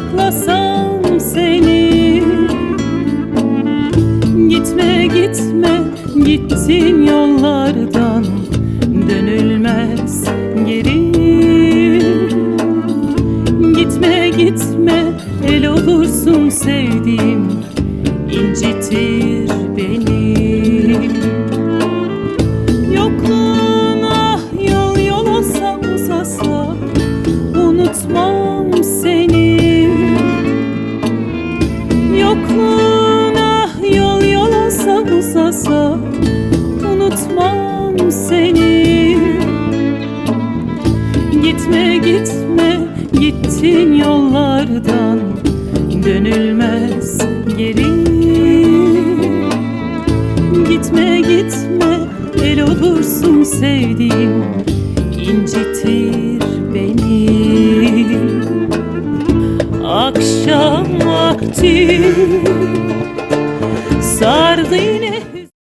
saklasam seni. Gitme gitme, gittin yollardan, dönülmez geri. Gitme gitme, el olursun sevdiğim, incitir beni. Yokluğuna yol yol olsa uzasa, unutmam seni. Yokluğuna yol yol olsa uzasa, unutmam seni. Gitme gitme, gittin yollardan, dönülmez geri. Gitme gitme, el olursun sevdiğim, incitir beni. Akşam vakti sardı yine